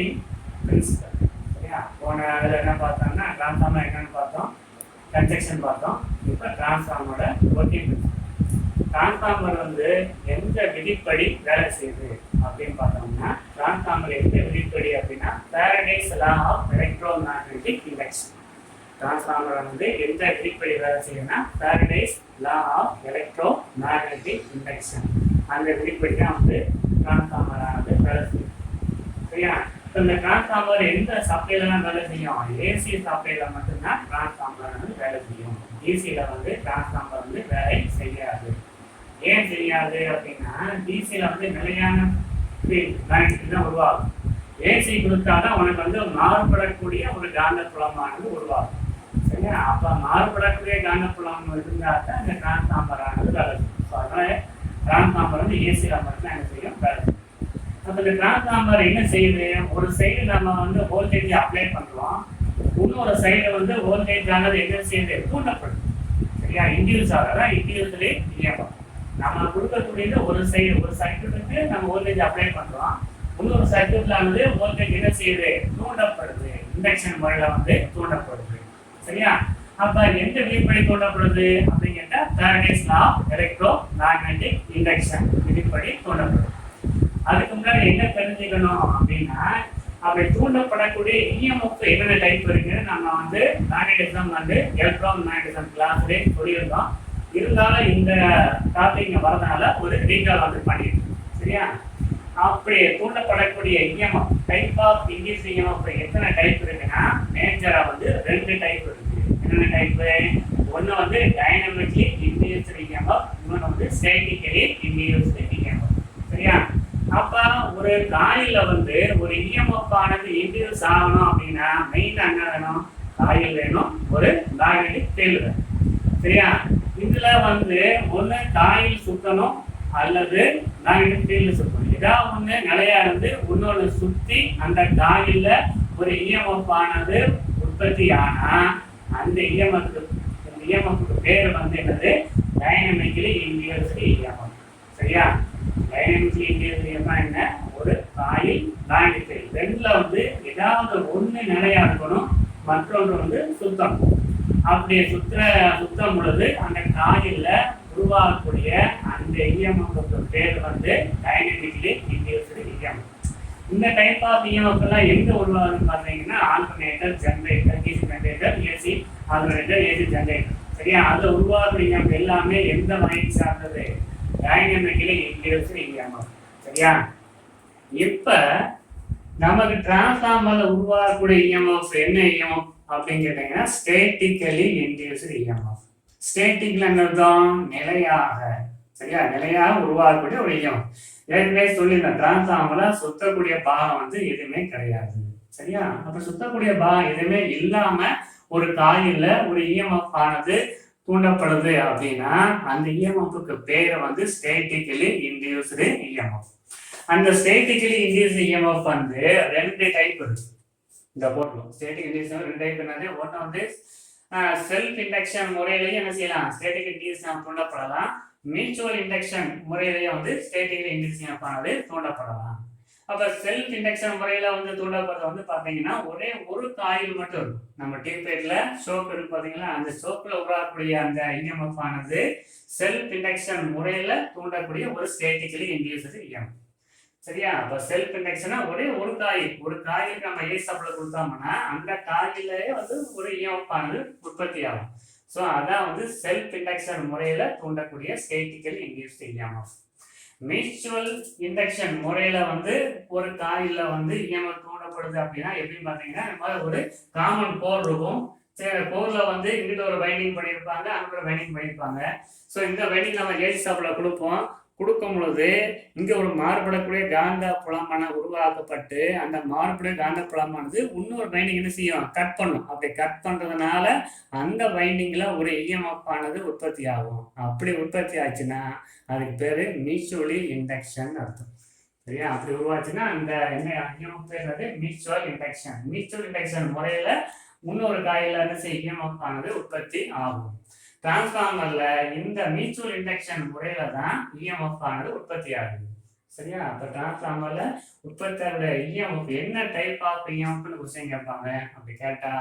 Working principal. சரியா? போன அதில் என்ன பார்த்தோம்னா டிரான்ஸ்ஃபார்மர் என்னன்னு பார்த்தோம், கன்ஸ்ட்ரக்ஷன் பார்த்தோம். இப்போ டிரான்ஸ்ஃபார்மரோட ஒர்க்கிங் பிரின்சிபல். டிரான்ஸ்ஃபார்மர் வந்து எந்த விதிப்படி வேலை செய்யுது அப்படின்னு பார்த்தோம்னா, டிரான்ஸ்ஃபார்மர் எந்த விதிப்படி அப்படின்னா Faraday's law of electromagnetic induction. Transformer வந்து எந்த விதிப்படி வேலை செய்யுதுன்னா Faraday's law of electromagnetic induction. அந்த விதிப்படி தான் வந்து டிரான்ஸ்ஃபார்மர் வந்து வேலை செய்யும். சரியா? இந்த டிரான்ஸ்ஃபார்மர் எந்த சப்ளைலாம் வேலை செய்யும்? ஏசி சப்ளைல மட்டும்தான் டிரான்ஸ்ஃபார்மர் வந்து வேலை செய்யும். டிசியில வந்து டிரான்ஸ்ஃபார்மர் வந்து வேலை செய்யாது. ஏன் செய்யாது அப்படின்னா, டிசியில வந்து நிலையான ஃபீல்ட் தான் உருவாகும். ஏசி கொடுத்தாதான் உனக்கு வந்து மாறுபடக்கூடிய ஒரு காந்தப்புலமானது உருவாகும். சரியா? அப்ப மாறுபடக்கூடிய காந்தப்புலம் இருந்தால் தான் இந்த டிரான்ஸ்ஃபார்மர் ஆனது வேலை செய்யும். அதனால டிரான்ஸ்ஃபார்மர் வந்து ஏசியில மட்டும்தான் என்ன செய்யும், வேலை செய்யும். அப்ப இந்த டிரான்ஸ்ஃபார்மர் என்ன செய்யுது? ஒரு சைடு நம்ம வந்து வோல்டேஜ் அப்ளை பண்றோம், இன்னொரு சைடு வந்து வோல்டேஜ் ஆனது என்ன செய்யுது, தூண்டப்படுது. சரியா? இன்டியூஸ் ஆகிறதா இன்டியூஸ்லே இயக்கம். நம்ம கொடுக்கக்கூடியது ஒரு சைடு, ஒரு சர்க்யூட்டுக்கு நம்ம வோல்டேஜ் அப்ளை பண்றோம், இன்னொரு சர்க்யூட்ல வந்து வோல்டேஜ் என்ன செய்யுது, தூண்டப்படுது. இண்டக்ஷன் முறையில வந்து தூண்டப்படுது. சரியா? அப்ப எந்த விதிப்படி தூண்டப்படுது அப்படின்னு கேட்டா Faraday's law of electromagnetic induction விதிப்படி தூண்டப்படுது. அதுக்கு முன்னாடி என்ன தெரிஞ்சுக்கணும் அப்படின்னா, அப்படி தூண்டப்படக்கூடிய இஎம்எஃப் என்னென்ன டைப் இருக்குன்னு நம்ம வந்து மேக்னடிசம் வந்து எலக்ட்ரோமேக்னடிசம் கிளாஸ்ல சொல்லியிருந்தோம். இருந்தாலும் இந்த டாபிக் வரதுனால ஒரு ரீகால் வந்து பண்ணிருக்கோம். சரியா? அப்படி தூண்டப்படக்கூடிய EMF type of induced EMF எத்தனை டைப் இருக்குன்னா, மேஜரா வந்து 2 டைப் இருக்கு. என்னென்ன டைப்? ஒன்று வந்து டைனமிக்லி இன்டியூஸ்டு இஎம்எஃப், இன்னொன்று வந்து ஸ்டாட்டிக்கலி இன்டியூஸ்டு இஎம்எஃப். சரியா? அப்ப ஒரு காயில வந்து ஒரு இஎம்எஃப் ஆனது இன்டியூஸ் ஆகணும் அப்படின்னா மெயினா என்ன வேணும்? காயில் வேணும், ஒரு மேக்னெட்டிக் ஃபீல்டு வேணும். சரியா? இதுல வந்து ஒண்ணு காயில் சுத்தணும் அல்லது மேக்னெட்டிக் ஃபீல்டு சுத்தணும். ஏதாவது ஒண்ணு நிலையா இருந்து இன்னொன்று சுத்தி அந்த காயில்ல ஒரு இஎம்எஃப் ஆனது உற்பத்தி ஆனா அந்த இஎம்எஃப்க்கு பேர் வந்து என்னது? Dynamically induced EMF. சரியா? டைனமிக்கலி இன்டியூஸ்டு இஎம்எஃப் என்ன? ஒரு காயில் மேக்னெட்டிக் ஃபீல்டு. ரெண்டுல வந்து ஏதாவது ஒண்ணு நிலையா இருக்கணும், மற்றொன்று வந்து சுத்தணும். அப்படி சுத்தம் பொழுது அந்த காயில்ல உருவாகக்கூடிய அந்த இஎம்எஃப்க்கு பேர் வந்து டைனமிக்கலி இன்டியூஸ்டு இஎம்எஃப். இந்த டைப் ஆஃப் இஎம்எஃப் எல்லாம் எங்க உருவாகுதுன்னு பார்த்தீங்கன்னா, alternator, generator, DC generator, AC alternator, AC generator. சரியா? அதுல உருவாகுற இஎம்எஃப் எல்லாமே எந்த வகையை சார்ந்தது? Dynamically induced EMF. சரியா? இப்ப நமக்கு டிரான்ஸ்ஃபார்மர்ல உருவாகக்கூடிய இஎம்எஃப் என்ன இஎம்எஃப் அப்படின்னு கேட்டீங்கன்னா, ஸ்டேட்டிக்கலி இன்டியூஸ்டு இஎம்எஃப். ஸ்டேட்டிக்ல அர்த்தம் நிலையாக. சரியா? நிலையாக உருவாகக்கூடிய ஒரு இஎம்எஃப். ஏற்கனவே சொல்லியிருந்தேன், டிரான்ஸ்ஃபார்மர்ல சுத்தக்கூடிய பாகம் வந்து எதுவுமே கிடையாது. சரியா? அப்ப சுத்தக்கூடிய பாகம் எதுவுமே இல்லாம ஒரு காயில்ல ஒரு இஎம்எஃப் ஆனது தூண்டப்படுது அப்படின்னா அந்த இஎம்எஃப்க்கு பேரை வந்து ஸ்டேட்டிக்கலி இன்டியூஸ்டு இஎம்எஃப். அந்த ஸ்டேட்டிக்கலி இன்டியூஸ்டு இஎம்எஃப் வந்து 2 டைப் இருக்கு. இந்த போட்டோம் ஸ்டேட்டிக் இன்டியூஸ் 2 டைப் என்னது? ஒன்று வந்து செல்ஃப் இண்டக்ஷன் முறையிலேயே என்ன செய்யலாம், ஸ்டேட்டிக் இன்டியூஸ் தூண்டப்படலாம். மியூச்சுவல் இண்டக்ஷன் முறையிலேயே வந்து ஸ்டேட்டிக் இன்டியூஸ் ஆனது தூண்டப்படலாம். அப்ப செல்ஃப் இண்டக்ஷன் முறையில வந்து தூண்டப்படுறது வந்து பாத்தீங்கன்னா ஒரே ஒரு காயில் மட்டும் இருக்கும். நம்ம டியூப்லைட்ல சோப்பு இருக்கு பாத்தீங்களா, அந்த சோப்புல உருவாக்கக்கூடிய அந்த இஎம்எஃப் ஆனது செல்ஃப் இண்டக்ஷன் முறையில தூண்டக்கூடிய ஒரு ஸ்டேட்டிக்கலி இன்டியூஸ்டு இஎம்எஃப். சரியா? அப்ப செல்ஃப் இண்டக்ஷனா ஒரே ஒரு காயிலுக்கு நம்ம ஏசி சப்ளை கொடுத்தோம்னா அந்த காயிலே வந்து ஒரு இஎம்எஃப் ஆனது உற்பத்தி ஆகும். ஸோ அதான் வந்து செல்ஃப் இண்டக்ஷன் முறையில தூண்டக்கூடிய ஸ்டேட்டிக்கலி இன்டியூஸ்டு இஎம்எஃப். மியூச்சுவல் இண்டக்ஷன் முறையில வந்து ஒரு காயில வந்து இஎம்எஃப் தூண்டப்படுது அப்படின்னா எப்படின்னு பாத்தீங்கன்னா, இந்த மாதிரி ஒரு காமன் கோர் இருக்கும். கோர்ல வந்து இங்கிட்ட ஒரு வைண்டிங் பண்ணியிருப்பாங்க, அங்கிட்ட ஒரு வைண்டிங் பண்ணியிருப்பாங்க. ஸோ இந்த வைண்டிங் நம்ம ஏசி சப்ளை கொடுக்கும் பொழுது இங்க ஒரு மாறுபடக்கூடிய காந்த புலமான உருவாக்கப்பட்டு அந்த மாறுபட காந்த புலமானது இன்னொரு வைண்டிங் என்ன செய்யும், கட் பண்ணும். அப்படி கட் பண்றதுனால அந்த வைண்டிங்ல ஒரு இஎம்எஃப் ஆனது உற்பத்தி ஆகும். அப்படி உற்பத்தி ஆச்சுன்னா அதுக்கு பேரு மியூச்சுவலி இண்டக்ஷன் அர்த்தம். சரியா? அப்படி உருவாச்சுன்னா அந்த என்ன இஎம்எஃப் பேர் மியூச்சுவல் இண்டக்ஷன். மியூச்சுவல் இண்டக்ஷன் முறையில இன்னொரு காயில என்ன செய்ய இஎம்எஃப் ஆனது உற்பத்தி ஆகும். டிரான்ஸ்ஃபார்மர்ல இந்த மியூச்சுவல் இண்டக்ஷன் முறையில தான் இஎம்எஃப் ஆனது உற்பத்தி ஆகுது. சரியா? அப்ப டிரான்ஸ்ஃபார்மர்ல உற்பத்தியாளருடைய இஎம்எஃப் என்ன டைப் ஆஃப் இஎம்எஃப்னு கொஸ்டின் கேட்பாங்க. அப்படி கேட்டா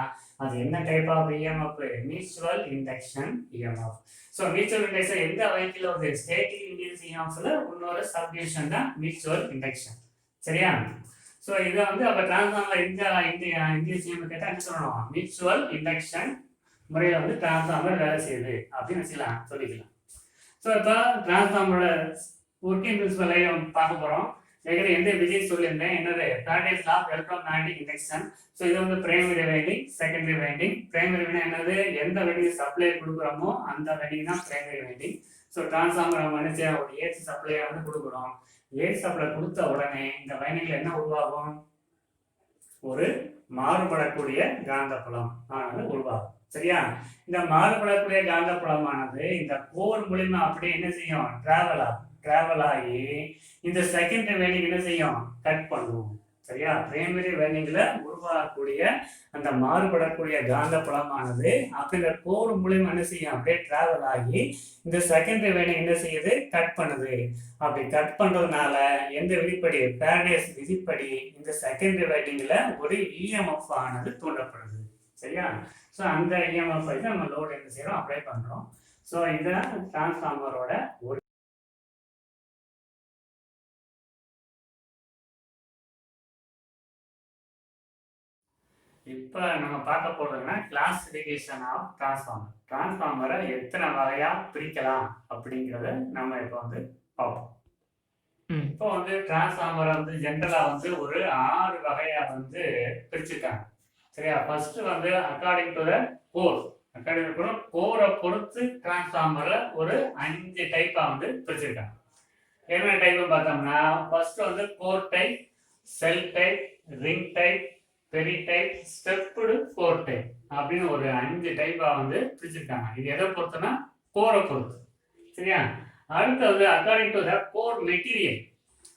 அது என்ன type of EMF? Mutual induction EMF. So mutual induction எந்த வகையில் வருது? ஸ்டேட்டிக் இண்டியூஸ் இஎம்எஃப்ல இன்னொரு சப்டிவிஷன் தான் மியூச்சுவல் இண்டக்ஷன். சரியா? ஸோ இதை வந்து அப்போ டிரான்ஸ்ஃபார்மர் இண்டியூஸ் இஎம்எஃப் கேட்டால் என்ன சொல்லணும்? மியூச்சுவல் இண்டக்ஷன் முறையில் வந்து டிரான்ஸ்ஃபார்மர் வேலை செய்யுது அப்படின்னு வச்சுக்கலாம், சொல்லிக்கலாம். ஸோ இப்போ டிரான்ஸ்ஃபார்மரோட ஒர்க்கிங் பிரின்சிபல் பார்க்க போகிறோம். ஏற்கனவே எந்த விதியை சொல்லியிருந்தேன், என்னது? Faraday's law of electromagnetic induction. So இது வந்து primary winding, secondary winding. Primary winding என்னது? எந்த வைண்டிங் சப்ளை கொடுக்குறோமோ அந்த வைண்டிங் தான் பிரைமரி வைண்டிங். ஸோ டிரான்ஸ்ஃபார்மர் நம்ம என்ன செய்ய, ஒரு ஏசி சப்ளையை வந்து கொடுக்குறோம். ஏசி சப்ளை கொடுத்த உடனே இந்த வைண்டிங்ல என்ன உருவாகும்? ஒரு மாறுபடக்கூடிய காந்தப்புலம் ஆனது உருவாகும். சரியா? இந்த மாறுபடக்கூடிய காந்தப்புலமானது இந்த கோர் மூலியமா அப்படியே என்ன செய்யும்? டிராவல் ஆகி இந்த செகண்டரி வைண்டிங் என்ன செய்யும்? கட் பண்ணும். சரியா? பிரைமரி வைண்டிங்ல உருவாகக்கூடிய அந்த மாறுபடக்கூடிய காந்தப்புலமானது அப்படி இந்த கோர் மூலியமா என்ன செய்யும்? அப்படியே டிராவல் ஆகி இந்த செகண்டரி வைண்டிங் என்ன செய்யுது? கட் பண்ணுது. அப்படி கட் பண்றதுனால எந்த விதிப்படி? ஃபாரடேஸ் விதிப்படி இந்த செகண்டரி வைண்டிங்ல ஒரு இஎம்எஃப் ஆனது தூண்டப்படுது. சரியா? ஸோ அந்த இஎம்எஃப் நம்ம லோடு என்ன செய்யறோம்? அப்ளை பண்றோம். ஸோ இந்த டிரான்ஸ்ஃபார்மரோட ஒரு இப்போ நம்ம பார்க்க போறதுன்னா கிளாசிஃபிகேஷன் ஆஃப் டிரான்ஸ்ஃபார்மர். டிரான்ஸ்ஃபார்மரை எத்தனை வகையா பிரிக்கலாம் அப்படிங்கிறத நம்ம இப்போ வந்து பார்ப்போம். இப்போ வந்து டிரான்ஸ்ஃபார்மரை வந்து ஜென்ரலா வந்து ஒரு 6 வகையா வந்து பிரிச்சுருக்காங்க. சரியா? ஃபர்ஸ்ட் வந்து according to the core. According to கோரை பொறுத்து டிரான்ஸ்ஃபார்மர்ல ஒரு 5 டைப்பா வந்து பிரிச்சிருக்காங்க. என்ன டைப் பார்த்தோம்னா, ஃபர்ஸ்ட் வந்து கோர் டைப், செல் டைப், ரிங் டைப், பெரி டைப், ஸ்டெப்டு கோர் டைப் அப்படின்னு ஒரு 5 டைப்பா வந்து பிரிச்சிருக்காங்க. இது எதை பொறுத்துனா கோரை பொறுத்து. சரியா? அடுத்து வந்து according to the core material.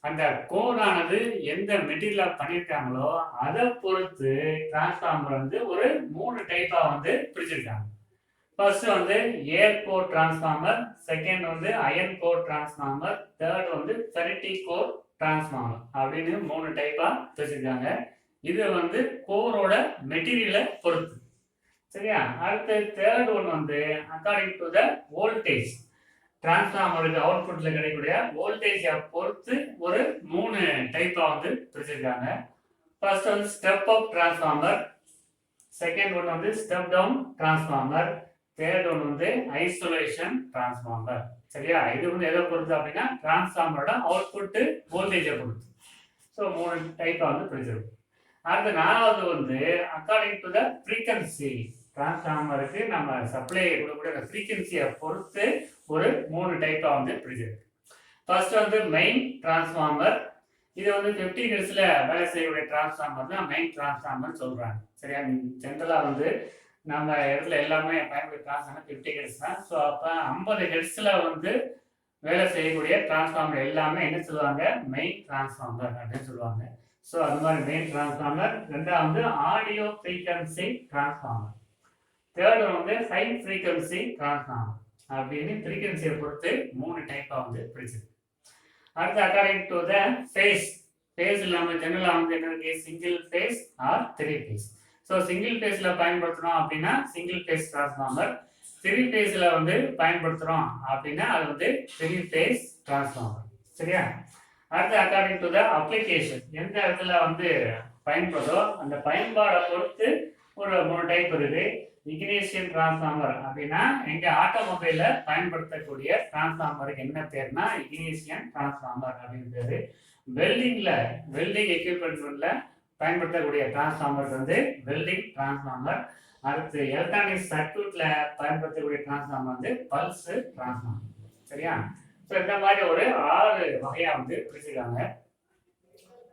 அந்த கோரானது எந்த மெட்டீரியல் பண்ணியிருக்காங்களோ அதை பொறுத்து டிரான்ஸ்ஃபார்மர் வந்து ஒரு 3 டைப்பா வந்து பிரிச்சிருக்காங்க. ஃபர்ஸ்ட் வந்து ஏர் கோர் டிரான்ஸ்ஃபார்மர், செகண்ட் வந்து அயன் கோர் டிரான்ஸ்ஃபார்மர், தேர்ட் வந்து ஃபெரிட்டிக் கோர் டிரான்ஸ்ஃபார்மர் அப்படின்னு 3 டைப்பா பிரிச்சிருக்காங்க. இது வந்து கோரோட மெட்டீரியலை பொறுத்து. சரியா? அடுத்து தேர்ட் ஒன் வந்து அக்கார்டிங் டு த வோல்டேஜ். டிரான்ஸ்ஃபார்மருக்கு அவுட்புட்ல கிடைக்கக்கூடிய வோல்டேஜை பொறுத்து ஒரு 3 டைப்பா வந்து பிரிச்சிருக்காங்க. ஃபர்ஸ்ட் வந்து step up transformer, second one வந்து step down transformer, third one வந்து ஐசோலேஷன் டிரான்ஸ்ஃபார்மர். சரியா? இது வந்து எதை பொறுத்து அப்படின்னா டிரான்ஸ்ஃபார்மரோட அவுட்புட் வோல்டேஜை பொறுத்து. ஸோ 3 டைப்பா வந்து பிரிச்சிருக்கும். அடுத்து 4வது வந்து அக்கார்டிங் டு த ஃப்ரீக்வன்சி. டிரான்ஸ்ஃபார்மருக்கு நம்ம சப்ளை கொடுக்கக்கூடிய ஃப்ரீக்வன்சியை பொறுத்து ஒரு 3 டைப்பா வந்து பிரிச்சிருக்கு. ஃபர்ஸ்ட் வந்து மெயின் டிரான்ஸ்ஃபார்மர். இது வந்து 50 ஹெர்ட்ஸ்ல வேலை செய்யக்கூடிய டிரான்ஸ்ஃபார்மர் தான் மெயின் டிரான்ஸ்ஃபார்மர் சொல்றாங்க. சரியா? ஜென்ரலா வந்து நம்ம இடத்துல எல்லாமே பயன்படுத்த டிரான்ஸ்ஃபார்மர் 50 ஹெர்ட்ஸ் தான். ஸோ அப்போ 50 ஹெர்ட்ஸ்ல வந்து வேலை செய்யக்கூடிய டிரான்ஸ்ஃபார்மர் எல்லாமே என்ன சொல்லுவாங்க? மெயின் டிரான்ஸ்ஃபார்மர் அப்படின்னு சொல்லுவாங்க. ஸோ அது மாதிரி மெயின் டிரான்ஸ்ஃபார்மர். ரெண்டாவது வந்து ஆடியோ ஃப்ரீக்வன்சி டிரான்ஸ்ஃபார்மர். தேர்ட் வந்து ஹை ஃப்ரீக்வன்சி டிரான்ஸ்ஃபார்மர் அப்படின்னு ஃப்ரீக்வன்சியை பொறுத்து 3 டைப்பா வந்து பிரிச்சிருக்கு. அடுத்து according to the phase. Phase இல்லாமல் ஜெனரலாக வந்து என்ன இருக்கு? Single phase or 3 phase. So single ஃபேஸ்ல பயன்படுத்துறோம் அப்படின்னா சிங்கிள் ஃபேஸ் டிரான்ஸ்ஃபார்மர். 3 ஃபேஸ்ல வந்து பயன்படுத்துறோம் அப்படின்னா அது வந்து 3 ஃபேஸ் டிரான்ஸ்ஃபார்மர். சரியா? அடுத்து அக்கார்டிங் டு த அப்ளிகேஷன். எந்த இடத்துல வந்து பயன்படுதோ அந்த பயன்பாடை பொறுத்து ஒரு 3 டைப் இருக்கு. இக்னிஷியன் டிரான்ஸ்ஃபார்மர் அப்படின்னா எங்க ஆட்டோமொபைல பயன்படுத்தக்கூடிய டிரான்ஸ்ஃபார்மருக்கு என்ன பேர்னா இக்னிஷியன் டிரான்ஸ்ஃபார்மர் அப்படின்னு பேரு. வெல்டிங் எக்யூப்மெண்ட்ல பயன்படுத்தக்கூடிய டிரான்ஸ்ஃபார்மர் வந்து வெல்டிங் டிரான்ஸ்ஃபார்மர். அடுத்து எலக்ட்ரானிக் சர்க்யூட்ல பயன்படுத்தக்கூடிய டிரான்ஸ்ஃபார்மர் வந்து பல்ஸ் டிரான்ஸ்ஃபார்மர். சரியா? ஸோ இந்த மாதிரி ஒரு 6 வகையா வந்து பிரிச்சிருக்காங்க.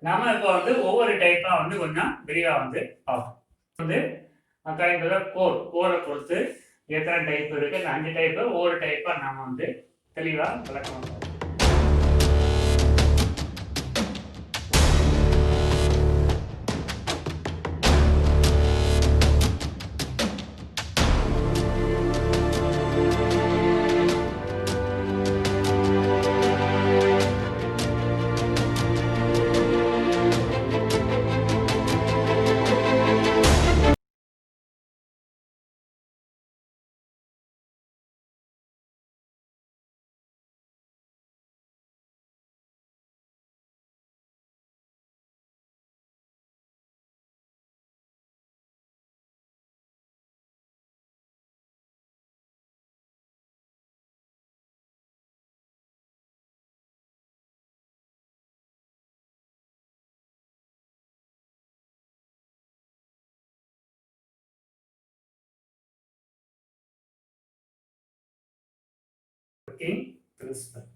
நம்ம இப்போ வந்து ஒவ்வொரு டைப்பா வந்து கொஞ்சம் விரிவா வந்து பார்ப்போம். வந்து அக்கார்டிங் டு த கோரை பொறுத்து எத்தனை டைப் இருக்கு? 5 டைப். ஒவ்வொரு டைப்பா நம்ம வந்து தெளிவா விளக்கணும். Working principal.